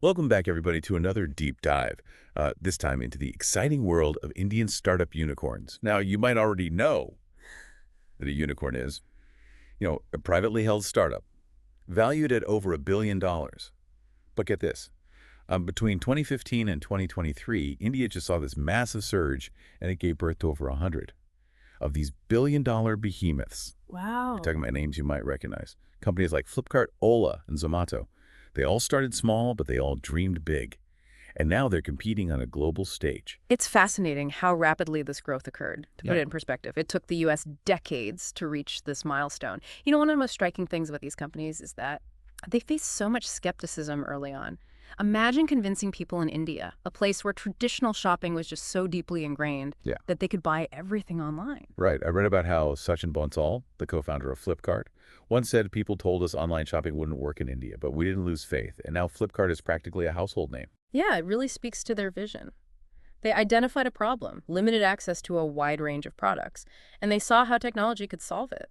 Welcome back, everybody, to another deep dive, this time into the exciting world of Indian startup unicorns. Now, you might already know that a unicorn is, a privately held startup valued at over $1 billion. But get this, between 2015 and 2023, India just saw this massive surge, and it gave birth to over 100 of these billion-dollar behemoths. We're Wow. talking about names you might recognize. Companies like Flipkart, Ola, and Zomato. They all started small, but they all dreamed big. And now they're competing on a global stage. It's fascinating how rapidly this growth occurred. To put Yeah. it in perspective, it took the U.S. decades to reach this milestone. One of the most striking things about these companies is that they face so much skepticism early on. Imagine convincing people in India, a place where traditional shopping was just so deeply ingrained, Yeah. that they could buy everything online. Right. I read about how Sachin Bonsal, the co-founder of Flipkart, once said people told us online shopping wouldn't work in India, but we didn't lose faith. And now Flipkart is practically a household name. Yeah, it really speaks to their vision. They identified a problem, limited access to a wide range of products, and they saw how technology could solve it.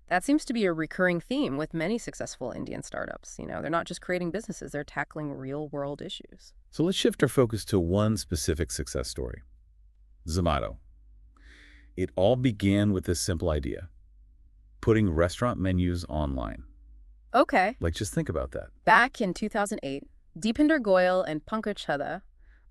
That seems to be a recurring theme with many successful Indian startups. They're not just creating businesses, they're tackling real-world issues. So let's shift our focus to one specific success story, Zomato. It all began with this simple idea, putting restaurant menus online. Okay. Just think about that. Back in 2008, Deepinder Goyal and Pankaj Chadha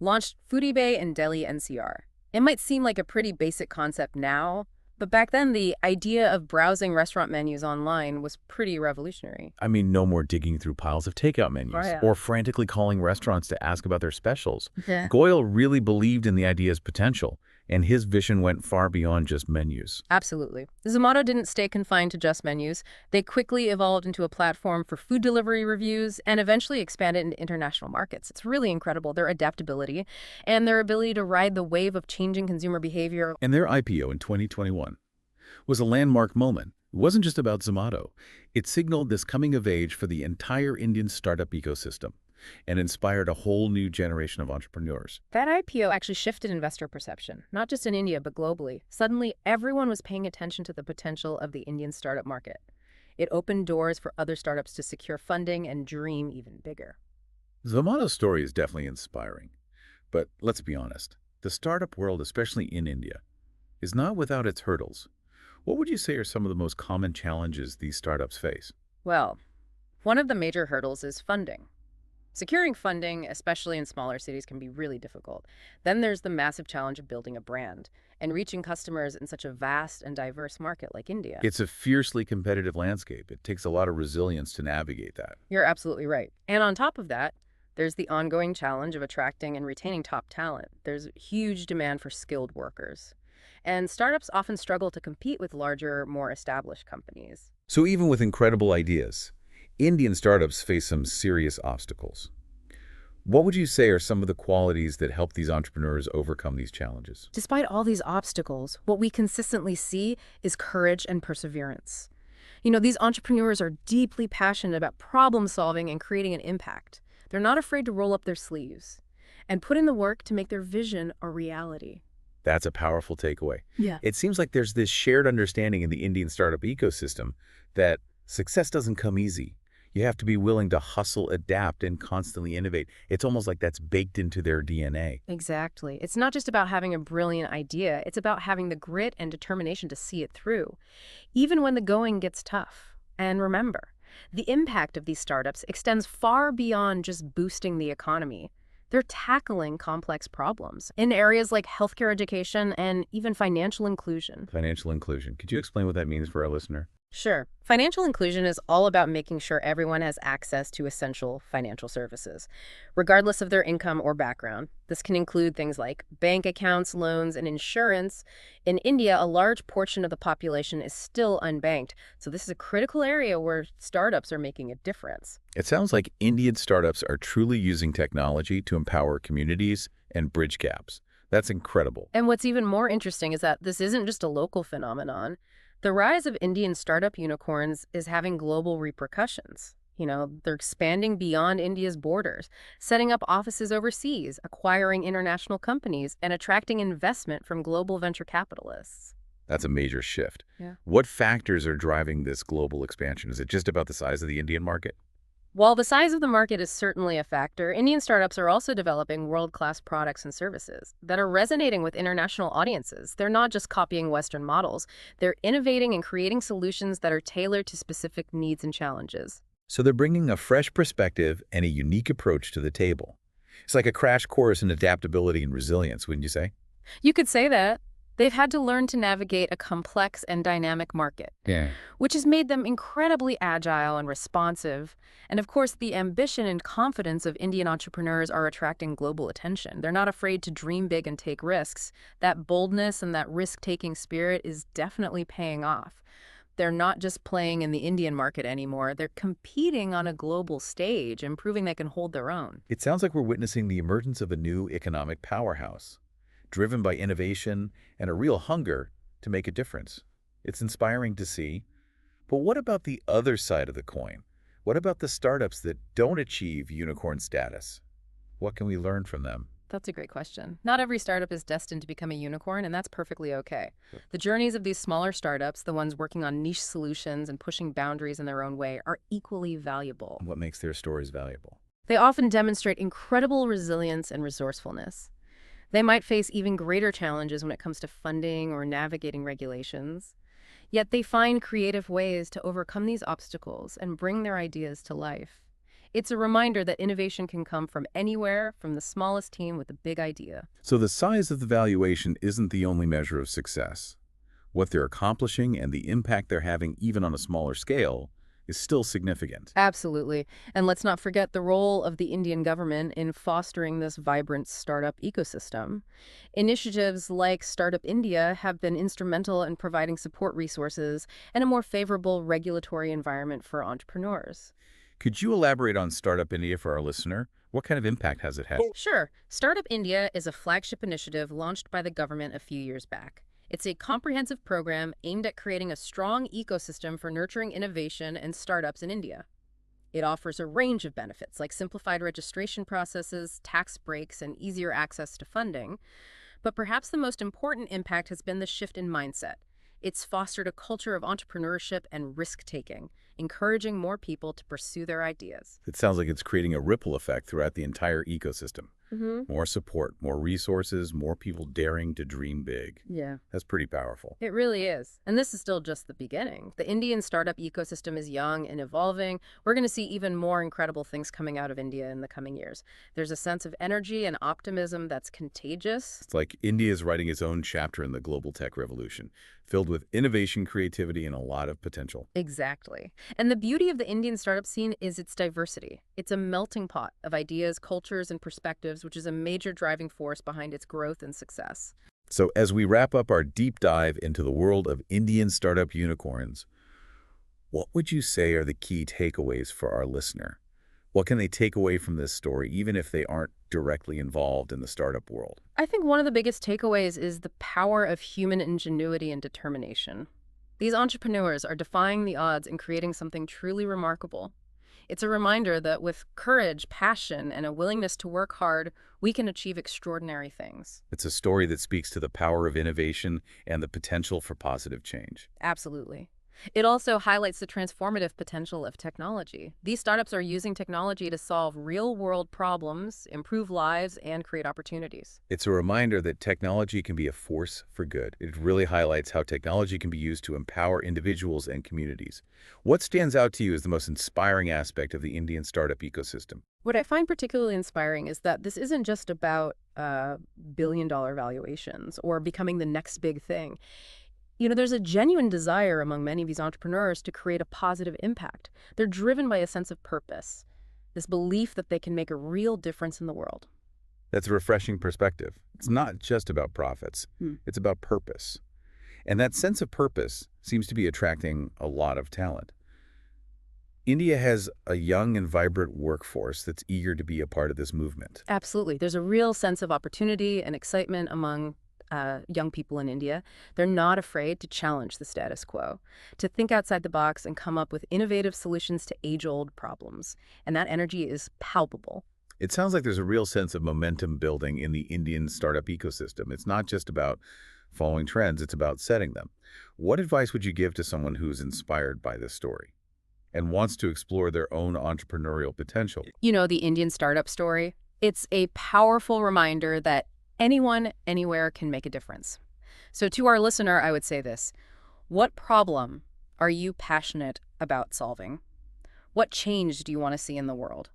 launched Foodie Bay in Delhi NCR. It might seem like a pretty basic concept now, but back then the idea of browsing restaurant menus online was pretty revolutionary. I mean, no more digging through piles of takeout menus Right. or frantically calling restaurants to ask about their specials. Yeah. Goyle really believed in the idea's potential, and his vision went far beyond just menus. Absolutely. Zomato didn't stay confined to just menus. They quickly evolved into a platform for food delivery reviews and eventually expanded into international markets. It's really incredible, their adaptability and their ability to ride the wave of changing consumer behavior. And their IPO in 2021 was a landmark moment. It wasn't just about Zomato. It signaled this coming of age for the entire Indian startup ecosystem and inspired a whole new generation of entrepreneurs. That IPO actually shifted investor perception, not just in India, but globally. Suddenly, everyone was paying attention to the potential of the Indian startup market. It opened doors for other startups to secure funding and dream even bigger. Zomato's story is definitely inspiring. But let's be honest, the startup world, especially in India, is not without its hurdles. What would you say are some of the most common challenges these startups face? Well, one of the major hurdles is funding. Securing funding, especially in smaller cities, can be really difficult. Then there's the massive challenge of building a brand and reaching customers in such a vast and diverse market like India. It's a fiercely competitive landscape. It takes a lot of resilience to navigate that. You're absolutely right. And on top of that, there's the ongoing challenge of attracting and retaining top talent. There's huge demand for skilled workers. And startups often struggle to compete with larger, more established companies. So even with incredible ideas, Indian startups face some serious obstacles. What would you say are some of the qualities that help these entrepreneurs overcome these challenges? Despite all these obstacles, what we consistently see is courage and perseverance. These entrepreneurs are deeply passionate about problem solving and creating an impact. They're not afraid to roll up their sleeves and put in the work to make their vision a reality. That's a powerful takeaway. Yeah. It seems like there's this shared understanding in the Indian startup ecosystem that success doesn't come easy. You have to be willing to hustle, adapt, and constantly innovate. It's almost like that's baked into their DNA. Exactly. It's not just about having a brilliant idea, it's about having the grit and determination to see it through, even when the going gets tough. And remember, the impact of these startups extends far beyond just boosting the economy. They're tackling complex problems in areas like healthcare education and even financial inclusion. Financial inclusion. Could you explain what that means for our listener? Sure. Financial inclusion is all about making sure everyone has access to essential financial services, regardless of their income or background. This can include things like bank accounts, loans, and insurance. In India, a large portion of the population is still unbanked, so this is a critical area where startups are making a difference. It sounds like Indian startups are truly using technology to empower communities and bridge gaps. That's incredible. And what's even more interesting is that this isn't just a local phenomenon. The rise of Indian startup unicorns is having global repercussions. They're expanding beyond India's borders, setting up offices overseas, acquiring international companies, and attracting investment from global venture capitalists. That's a major shift. Yeah. What factors are driving this global expansion? Is it just about the size of the Indian market? While the size of the market is certainly a factor, Indian startups are also developing world-class products and services that are resonating with international audiences. They're not just copying Western models, they're innovating and creating solutions that are tailored to specific needs and challenges. So they're bringing a fresh perspective and a unique approach to the table. It's like a crash course in adaptability and resilience, wouldn't you say? You could say that. They've had to learn to navigate a complex and dynamic market, Yeah. which has made them incredibly agile and responsive. And of course, the ambition and confidence of Indian entrepreneurs are attracting global attention. They're not afraid to dream big and take risks. That boldness and that risk-taking spirit is definitely paying off. They're not just playing in the Indian market anymore. They're competing on a global stage and proving they can hold their own. It sounds like we're witnessing the emergence of a new economic powerhouse, driven by innovation and a real hunger to make a difference. It's inspiring to see. But what about the other side of the coin? What about the startups that don't achieve unicorn status? What can we learn from them? That's a great question. Not every startup is destined to become a unicorn, and that's perfectly okay. The journeys of these smaller startups, the ones working on niche solutions and pushing boundaries in their own way, are equally valuable. What makes their stories valuable? They often demonstrate incredible resilience and resourcefulness. They might face even greater challenges when it comes to funding or navigating regulations. Yet they find creative ways to overcome these obstacles and bring their ideas to life. It's a reminder that innovation can come from anywhere, from the smallest team with a big idea. So the size of the valuation isn't the only measure of success. What they're accomplishing and the impact they're having even on a smaller scale is still significant. Absolutely. And let's not forget the role of the Indian government in fostering this vibrant startup ecosystem. Initiatives like Startup India have been instrumental in providing support resources and a more favorable regulatory environment for entrepreneurs. Could you elaborate on Startup India for our listener? What kind of impact has it had? Sure. Startup India is a flagship initiative launched by the government a few years back. It's a comprehensive program aimed at creating a strong ecosystem for nurturing innovation and startups in India. It offers a range of benefits like simplified registration processes, tax breaks, and easier access to funding. But perhaps the most important impact has been the shift in mindset. It's fostered a culture of entrepreneurship and risk-taking, encouraging more people to pursue their ideas. It sounds like it's creating a ripple effect throughout the entire ecosystem. More support, more resources, more people daring to dream big. Yeah. That's pretty powerful. It really is. And this is still just the beginning. The Indian startup ecosystem is young and evolving. We're going to see even more incredible things coming out of India in the coming years. There's a sense of energy and optimism that's contagious. It's like India is writing its own chapter in the global tech revolution, filled with innovation, creativity, and a lot of potential. Exactly. And the beauty of the Indian startup scene is its diversity. It's a melting pot of ideas, cultures, and perspectives, which is a major driving force behind its growth and success. So as we wrap up our deep dive into the world of Indian startup unicorns, what would you say are the key takeaways for our listener? What can they take away from this story, even if they aren't directly involved in the startup world? I think one of the biggest takeaways is the power of human ingenuity and determination. These entrepreneurs are defying the odds and creating something truly remarkable. It's a reminder that with courage, passion, and a willingness to work hard, we can achieve extraordinary things. It's a story that speaks to the power of innovation and the potential for positive change. Absolutely. It also highlights the transformative potential of technology. These startups are using technology to solve real-world problems, improve lives, and create opportunities. It's a reminder that technology can be a force for good. It really highlights how technology can be used to empower individuals and communities. What stands out to you as the most inspiring aspect of the Indian startup ecosystem? What I find particularly inspiring is that this isn't just about billion-dollar valuations or becoming the next big thing. There's a genuine desire among many of these entrepreneurs to create a positive impact. They're driven by a sense of purpose, this belief that they can make a real difference in the world. That's a refreshing perspective. It's not just about profits. It's about purpose. And that sense of purpose seems to be attracting a lot of talent. India has a young and vibrant workforce that's eager to be a part of this movement. Absolutely. There's a real sense of opportunity and excitement among young people in India. They're not afraid to challenge the status quo, to think outside the box and come up with innovative solutions to age-old problems. And that energy is palpable. It sounds like there's a real sense of momentum building in the Indian startup ecosystem. It's not just about following trends, it's about setting them. What advice would you give to someone who's inspired by this story? and wants to explore their own entrepreneurial potential. You know, the Indian startup story? It's a powerful reminder that anyone, anywhere can make a difference. So to our listener, I would say this. What problem are you passionate about solving? What change do you want to see in the world?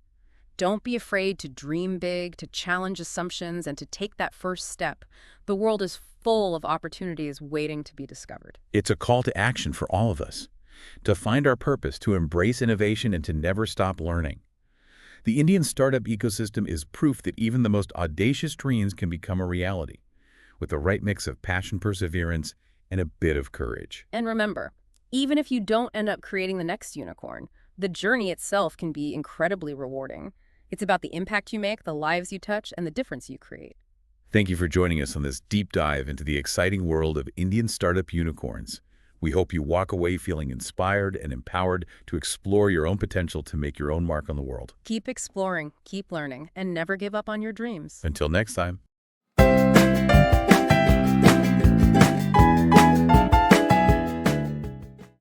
Don't be afraid to dream big, to challenge assumptions, and to take that first step. The world is full of opportunities waiting to be discovered. It's a call to action for all of us, to find our purpose, to embrace innovation, and to never stop learning. The Indian startup ecosystem is proof that even the most audacious dreams can become a reality, with the right mix of passion, perseverance, and a bit of courage. And remember, even if you don't end up creating the next unicorn, the journey itself can be incredibly rewarding. It's about the impact you make, the lives you touch, and the difference you create. Thank you for joining us on this deep dive into the exciting world of Indian startup unicorns. We hope you walk away feeling inspired and empowered to explore your own potential to make your own mark on the world. Keep exploring, keep learning, and never give up on your dreams. Until next time.